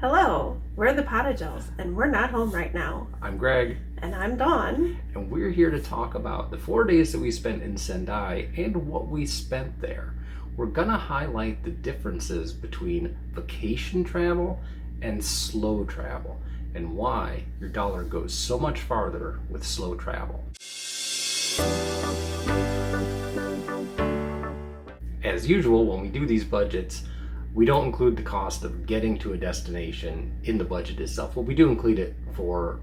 Hello, we're the Pottagells, and we're not home right now. I'm Greg. And I'm Dawn. And we're here to talk about the 4 days that we spent in Sendai and what we spent there. We're gonna highlight the differences between vacation travel and slow travel, and why your dollar goes so much farther with slow travel. As usual, when we do these budgets, we don't include the cost of getting to a destination in the budget itself. Well, we do include it for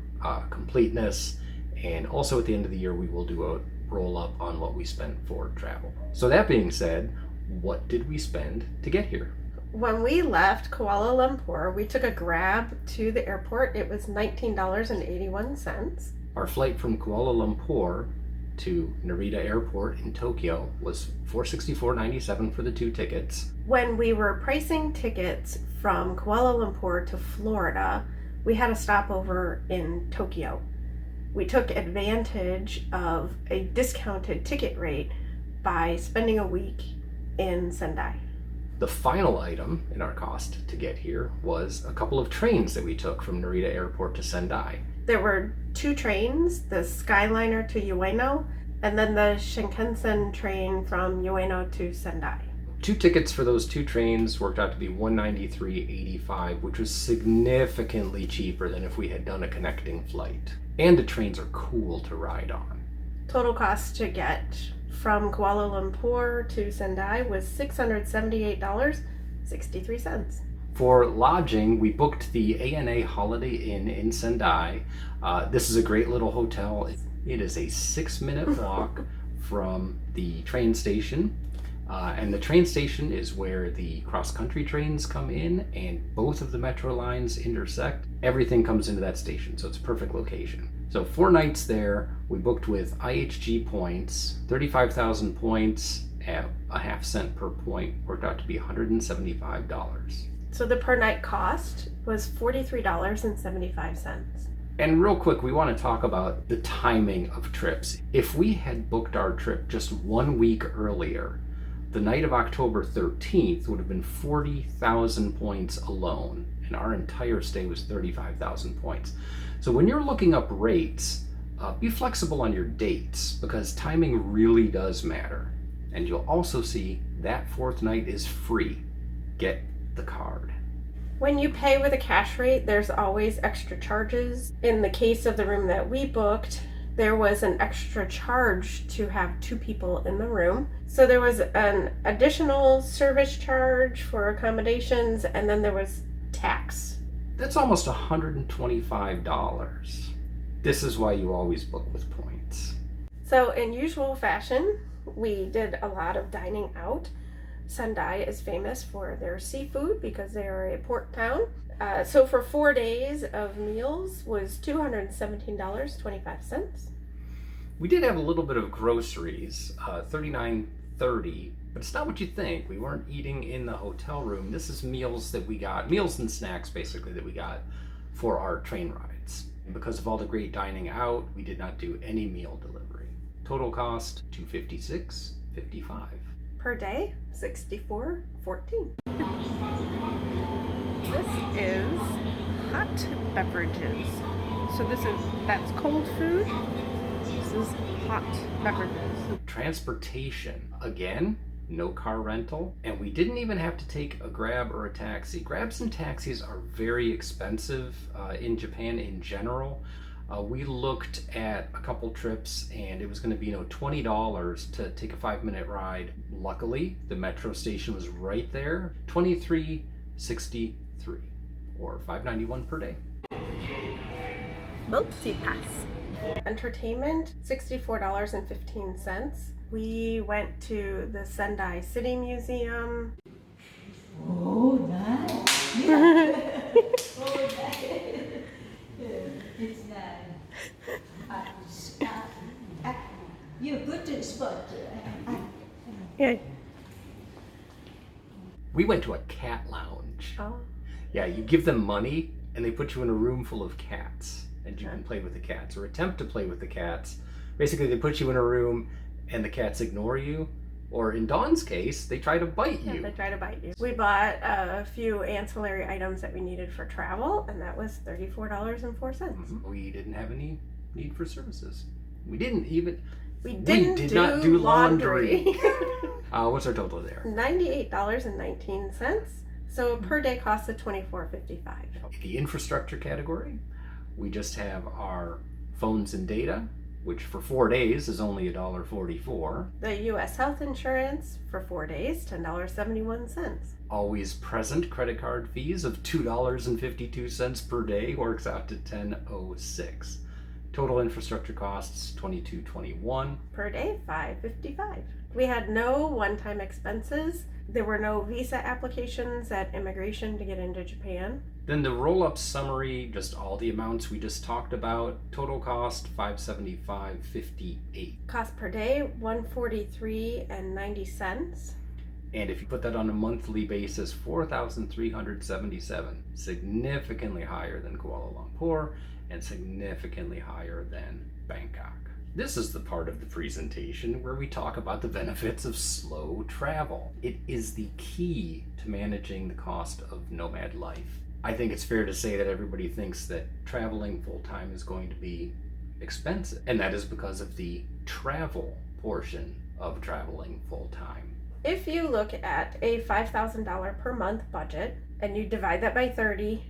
completeness, and also at the end of the year we will do a roll up on what we spent for travel. So that being said, what did we spend to get here? When we left Kuala Lumpur, we took a Grab to the airport. It was $19.81. Our flight from Kuala Lumpur to Narita Airport in Tokyo was $464.97 for the 2 tickets. When we were pricing tickets from Kuala Lumpur to Florida, we had a stopover in Tokyo. We took advantage of a discounted ticket rate by spending a week in Sendai. The final item in our cost to get here was a couple of trains that we took from Narita Airport to Sendai. There were 2 trains, the Skyliner to Ueno, and then the Shinkansen train from Ueno to Sendai. 2 tickets for those 2 trains worked out to be $193.85, which was significantly cheaper than if we had done a connecting flight. And the trains are cool to ride on. Total cost to get from Kuala Lumpur to Sendai was $678.63. For lodging, we booked the ANA Holiday Inn in Sendai. This is a great little hotel. It is a 6-minute walk from the train station. And the train station is where the cross-country trains come in, and both of the metro lines intersect. Everything comes into that station, so it's a perfect location. So 4 nights there, we booked with IHG points, 35,000 points at a half cent per point, worked out to be $175. So the per night cost was $43.75. And real quick, we want to talk about the timing of trips. If we had booked our trip just 1 week earlier, the night of October 13th would have been 40,000 points alone, and our entire stay was 35,000 points. So when you're looking up rates, be flexible on your dates, because timing really does matter. And you'll also see that 4th night is free. Get the card. When you pay with a cash rate, there's always extra charges. In the case of the room that we booked, there was an extra charge to have 2 people in the room. So there was an additional service charge for accommodations, and then there was tax. That's almost $125. This is why you always book with points. So in usual fashion, we did a lot of dining out. Sendai is famous for their seafood because they are a port town. So for 4 days of meals was $217.25. We did have a little bit of groceries, $39.30, but it's not what you think. We weren't eating in the hotel room. This is meals that we got, meals and snacks basically that we got for our train rides. Because of all the great dining out, we did not do any meal delivery. Total cost, $256.55. Per day, $64.14. This is hot beverages. So that's cold food. This is hot beverages. Transportation, again, no car rental, and we didn't even have to take a Grab or a taxi. Grabs and taxis are very expensive in Japan in general. We looked at a couple trips, and it was going to be $20 to take a 5-minute ride. Luckily, the metro station was right there, $23.63 or $5.91 per day. Multi-pass. Entertainment, $64.15. We went to the Sendai City Museum. Oh, nice. Yeah. Oh, nice. It's nice. You put the spot. Yeah. We went to a cat lounge. Oh. Yeah, you give them money and they put you in a room full of cats, and you can play with the cats or attempt to play with the cats. Basically, they put you in a room and the cats ignore you, Or in Dawn's case, they try to bite Yeah, you. they try to bite you. We bought a few ancillary items that we needed for travel, and that was $34.04. We didn't have any need for services. We didn't even. We did not do laundry. What's our total there? $98.19. So per day cost of $24.55. The infrastructure category, we just have our phones and data, which for 4 days is only $1.44. The U.S. health insurance for 4 days, $10.71. Always present credit card fees of $2.52 per day works out to $10.06. Total infrastructure costs $22.21 per day, $5.55. We had no one-time expenses. There were no visa applications at immigration to get into Japan. Then the roll-up summary, just all the amounts we just talked about. Total cost $575.58. Cost per day $143.90. And if you put that on a monthly basis, $4,377, significantly higher than Kuala Lumpur and significantly higher than Bangkok. This is the part of the presentation where we talk about the benefits of slow travel. It is the key to managing the cost of nomad life. I think it's fair to say that everybody thinks that traveling full-time is going to be expensive, and that is because of the travel portion of traveling full-time. If you look at a $5,000 per month budget and you divide that by 30,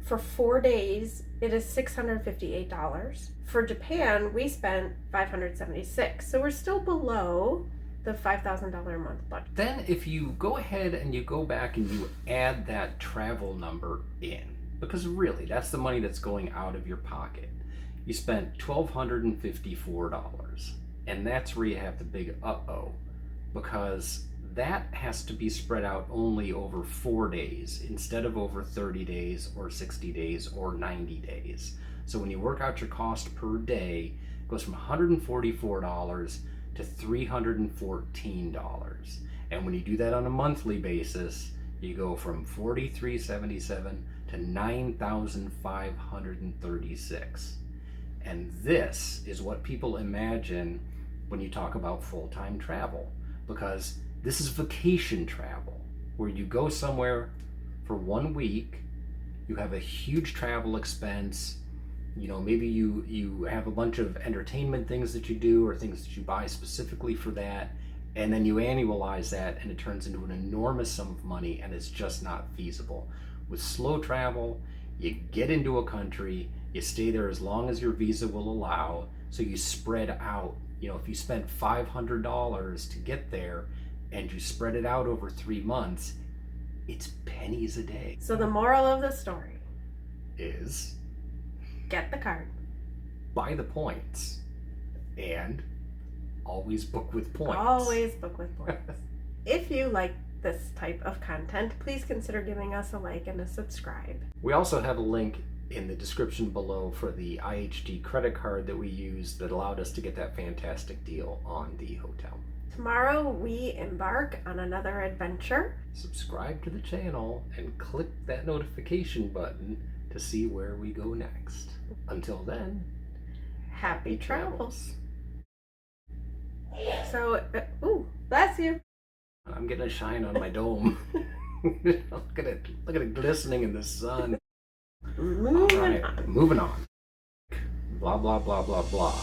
for 4 days, it is $658. For Japan, we spent $576. So we're still below the $5,000 a month budget. Then if you go ahead and you go back and you add that travel number in, because really that's the money that's going out of your pocket. You spent $1,254. And that's where you have the big uh-oh, because that has to be spread out only over 4 days instead of over 30 days or 60 days or 90 days. So when you work out your cost per day, it goes from $144 to $314. And when you do that on a monthly basis, you go from $43.77 to $9,536. And this is what people imagine when you talk about full-time travel, because this is vacation travel, where you go somewhere for 1 week, you have a huge travel expense, maybe you have a bunch of entertainment things that you do or things that you buy specifically for that, and then you annualize that and it turns into an enormous sum of money, and it's just not feasible. With slow travel, you get into a country, you stay there as long as your visa will allow, so you spread out. If you spent $500 to get there, and you spread it out over 3 months, it's pennies a day. So the moral of the story is get the card, buy the points, and always book with points. Always book with points. If you like this type of content, please consider giving us a like and a subscribe. We also have a link in the description below for the IHG credit card that we used that allowed us to get that fantastic deal on the hotel. Tomorrow we embark on another adventure. Subscribe to the channel and click that notification button to see where we go next. Until then, happy travels. So, bless you. I'm getting a shine on my dome. Look at it glistening in the sun. Moving on. Moving on. Blah, blah, blah, blah, blah.